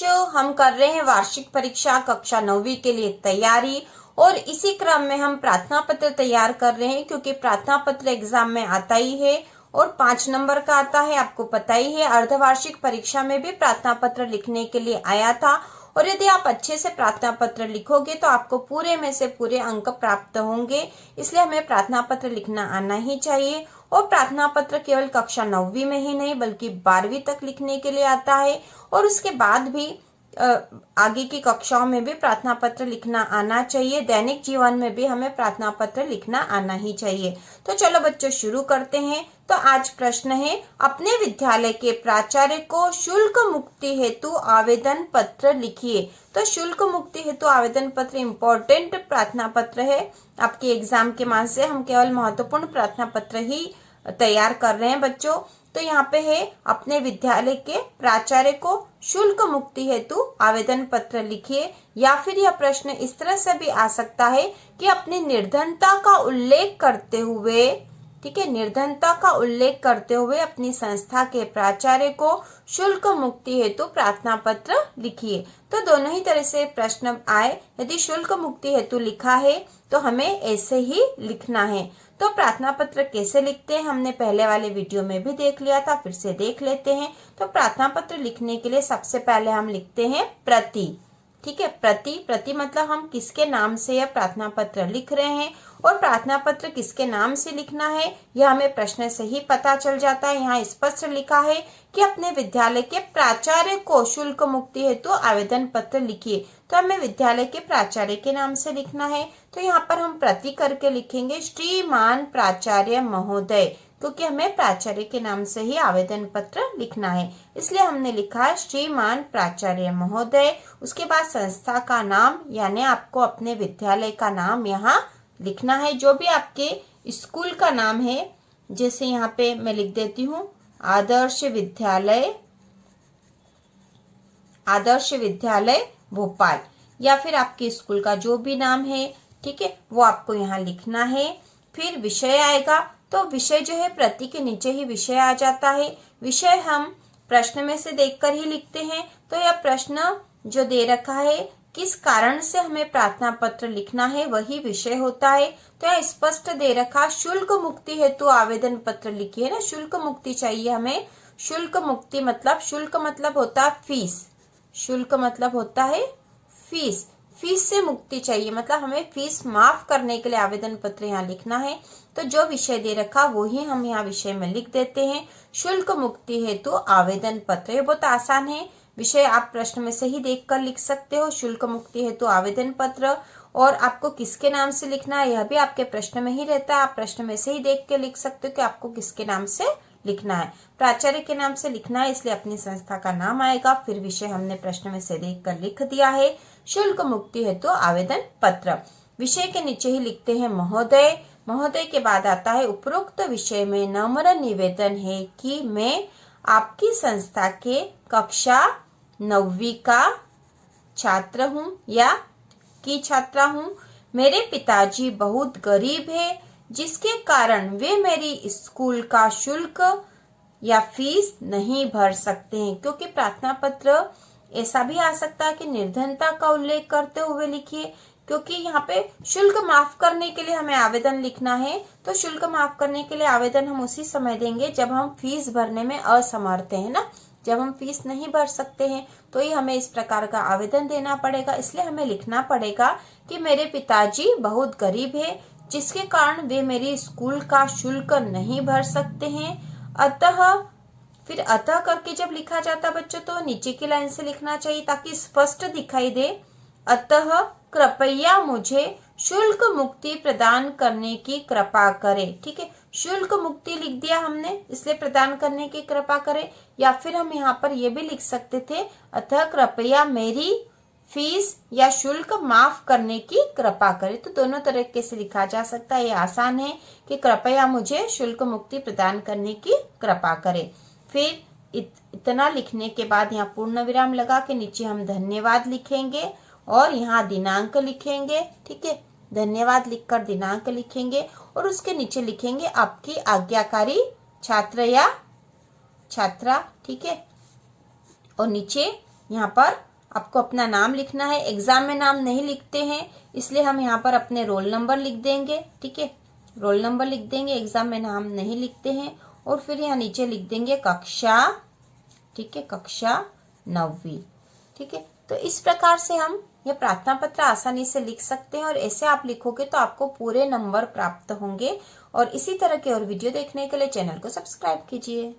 बच्चों, हम कर रहे हैं वार्षिक परीक्षा कक्षा 9वीं के लिए तैयारी और इसी क्रम में हम प्रार्थना पत्र तैयार कर रहे हैं, क्योंकि प्रार्थना पत्र एग्जाम में आता ही है और 5 नंबर का आता है। आपको पता ही है, अर्धवार्षिक परीक्षा में भी प्रार्थना पत्र लिखने के लिए आया था और यदि आप अच्छे से प्रार्थना पत्र लिखोगे तो आपको पूरे में से पूरे अंक प्राप्त होंगे। इसलिए हमें प्रार्थना पत्र लिखना आना ही चाहिए और प्रार्थना पत्र केवल कक्षा 9वीं में ही नहीं बल्कि 12वीं तक लिखने के लिए आता है और उसके बाद भी आगे की कक्षाओं में भी प्रार्थना पत्र लिखना आना चाहिए। दैनिक जीवन में भी हमें प्रार्थना पत्र लिखना आना ही चाहिए। तो चलो बच्चों शुरू करते हैं। तो आज प्रश्न है, अपने विद्यालय के प्राचार्य को शुल्क मुक्ति हेतु आवेदन पत्र लिखिए। तो शुल्क मुक्ति हेतु आवेदन पत्र इम्पोर्टेंट प्रार्थना पत्र है। आपके एग्जाम के मान से हम केवल महत्वपूर्ण प्रार्थना पत्र ही तैयार कर रहे हैं बच्चों। तो यहाँ पे है, अपने विद्यालय के प्राचार्य को शुल्क मुक्ति हेतु आवेदन पत्र लिखिए। या फिर यह प्रश्न इस तरह से भी आ सकता है कि अपनी निर्धनता का उल्लेख करते हुए, ठीक है, निर्धनता का उल्लेख करते हुए अपनी संस्था के प्राचार्य को शुल्क मुक्ति हेतु प्रार्थना पत्र लिखिए। तो दोनों ही तरह से प्रश्न आए। यदि शुल्क मुक्ति हेतु लिखा है तो हमें ऐसे ही लिखना है। तो प्रार्थना पत्र कैसे लिखते हैं हमने पहले वाले वीडियो में भी देख लिया था, फिर से देख लेते हैं। तो प्रार्थना पत्र लिखने के लिए सबसे पहले हम लिखते हैं प्रति, ठीक है। प्रति मतलब हम किसके नाम से यह प्रार्थना पत्र लिख रहे हैं और प्रार्थना पत्र किसके नाम से लिखना है यह हमें प्रश्न से ही पता चल जाता है। यहाँ स्पष्ट लिखा है कि अपने विद्यालय के प्राचार्य को शुल्क मुक्ति हेतु आवेदन पत्र लिखिए। तो हमें विद्यालय के प्राचार्य के नाम से लिखना है। तो यहाँ पर हम प्रति करके लिखेंगे श्रीमान प्राचार्य महोदय, क्योंकि हमें प्राचार्य के नाम से ही आवेदन पत्र लिखना है, इसलिए हमने लिखा है श्रीमान प्राचार्य महोदय। उसके बाद संस्था का नाम, यानी आपको अपने विद्यालय का नाम यहाँ लिखना है, जो भी आपके स्कूल का नाम है। जैसे यहाँ पे मैं लिख देती हूँ आदर्श विद्यालय भोपाल, या फिर आपके स्कूल का जो भी नाम है, ठीक है, वो आपको यहाँ लिखना है। फिर विषय आएगा, तो विषय जो है प्रति के नीचे ही विषय आ जाता है। विषय हम प्रश्न में से देखकर ही लिखते हैं। तो यह प्रश्न जो दे रखा है किस कारण से हमें प्रार्थना पत्र लिखना है वही विषय होता है। तो यह स्पष्ट दे रखा शुल्क मुक्ति हेतु आवेदन पत्र लिखिए ना, शुल्क मुक्ति चाहिए हमें। शुल्क मुक्ति मतलब, शुल्क मतलब होता है फीस, शुल्क मतलब होता है फीस, फीस से मुक्ति चाहिए, मतलब हमें फीस माफ करने के लिए आवेदन पत्र यहाँ लिखना है। तो जो विषय दे रखा वो ही हम यहाँ विषय में लिख देते हैं, शुल्क मुक्ति हेतु आवेदन पत्र। ये बहुत आसान है, विषय आप प्रश्न में से ही देखकर लिख सकते हो, शुल्क मुक्ति हेतु आवेदन पत्र। और आपको किसके नाम से लिखना है यह भी आपके प्रश्न में ही रहता है, आप प्रश्न में से ही देख के लिख सकते हो कि आपको किसके नाम से लिखना है। प्राचार्य के नाम से लिखना है, इसलिए अपनी संस्था का नाम आएगा। फिर विषय हमने प्रश्न में से देखकर लिख दिया है, शुल्क मुक्ति हेतु आवेदन पत्र। विषय के नीचे ही लिखते हैं महोदय। महोदय के बाद आता है उपरोक्त विषय में नम्र निवेदन है कि मैं आपकी संस्था के कक्षा 9वीं का छात्र हूँ या की छात्रा हूँ। मेरे पिताजी बहुत गरीब है, जिसके कारण वे मेरी स्कूल का शुल्क या फीस नहीं भर सकते हैं। क्योंकि प्रार्थना पत्र ऐसा भी आ सकता है कि निर्धनता का उल्लेख करते हुए लिखिए, क्योंकि यहाँ पे शुल्क माफ करने के लिए हमें आवेदन लिखना है। तो शुल्क माफ करने के लिए आवेदन हम उसी समय देंगे जब हम फीस भरने में असमर्थ हैं ना, जब हम फीस नहीं भर सकते हैं तो ही हमें इस प्रकार का आवेदन देना पड़ेगा। इसलिए हमें लिखना पड़ेगा कि मेरे पिताजी बहुत गरीब है, जिसके कारण वे मेरी स्कूल का शुल्क नहीं भर सकते हैं। अतः, फिर अतः करके जब लिखा जाता बच्चों तो नीचे की लाइन से लिखना चाहिए ताकि स्पष्ट दिखाई दे। अतः कृपया मुझे शुल्क मुक्ति प्रदान करने की कृपा करें, ठीक है। शुल्क मुक्ति लिख दिया हमने, इसलिए प्रदान करने की कृपा करें। या फिर हम यहाँ पर ये भी लिख सकते थे, अतः कृपया मेरी फीस या शुल्क माफ करने की कृपा करें। तो दोनों तरीके से लिखा जा सकता है। ये आसान है कि कृपया मुझे शुल्क मुक्ति प्रदान करने की कृपा करें। फिर इतना लिखने के बाद यहाँ पूर्ण विराम लगा के नीचे हम धन्यवाद लिखेंगे और यहाँ दिनांक लिखेंगे, ठीक है। धन्यवाद लिखकर दिनांक लिखेंगे और उसके नीचे लिखेंगे आपकी आज्ञाकारी छात्र या छात्रा, ठीक है। और नीचे यहाँ पर आपको अपना नाम लिखना है। एग्जाम में नाम नहीं लिखते हैं, इसलिए हम यहाँ पर अपने रोल नंबर लिख देंगे। ठीक है, रोल नंबर लिख देंगे, एग्जाम में नाम नहीं लिखते हैं। और फिर यहाँ नीचे लिख देंगे कक्षा, ठीक है, कक्षा 9वीं। ठीक है, तो इस प्रकार से हम यह प्रार्थना पत्र आसानी से लिख सकते हैं और ऐसे आप लिखोगे तो आपको पूरे नंबर प्राप्त होंगे। और इसी तरह के और वीडियो देखने के लिए चैनल को सब्सक्राइब कीजिए।